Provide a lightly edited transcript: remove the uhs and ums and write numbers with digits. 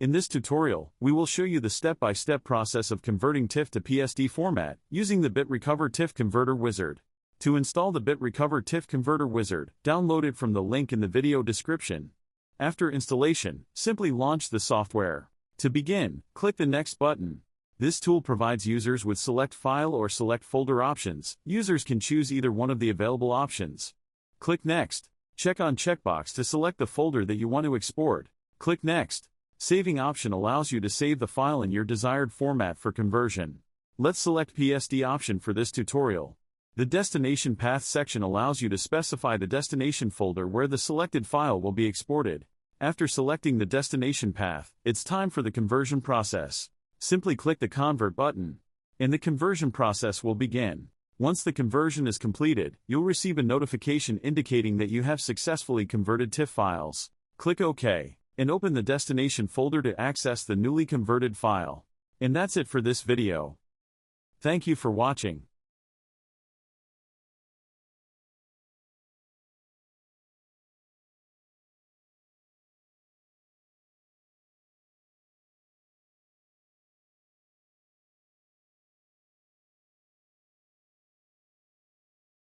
In this tutorial, we will show you the step-by-step process of converting TIFF to PSD format using the BitRecover TIFF Converter Wizard. To install the BitRecover TIFF Converter Wizard, download it from the link in the video description. After installation, simply launch the software. To begin, click the Next button. This tool provides users with select file or select folder options. Users can choose either one of the available options. Click Next. Check on checkbox to select the folder that you want to export. Click Next. Saving option allows you to save the file in your desired format for conversion. Let's select PSD option for this tutorial. The destination path section allows you to specify the destination folder where the selected file will be exported. After selecting the destination path, it's time for the conversion process. Simply click the Convert button, and the conversion process will begin. Once the conversion is completed, you'll receive a notification indicating that you have successfully converted TIFF files. Click OK, and open the destination folder to access the newly converted file. And that's it for this video. Thank you for watching.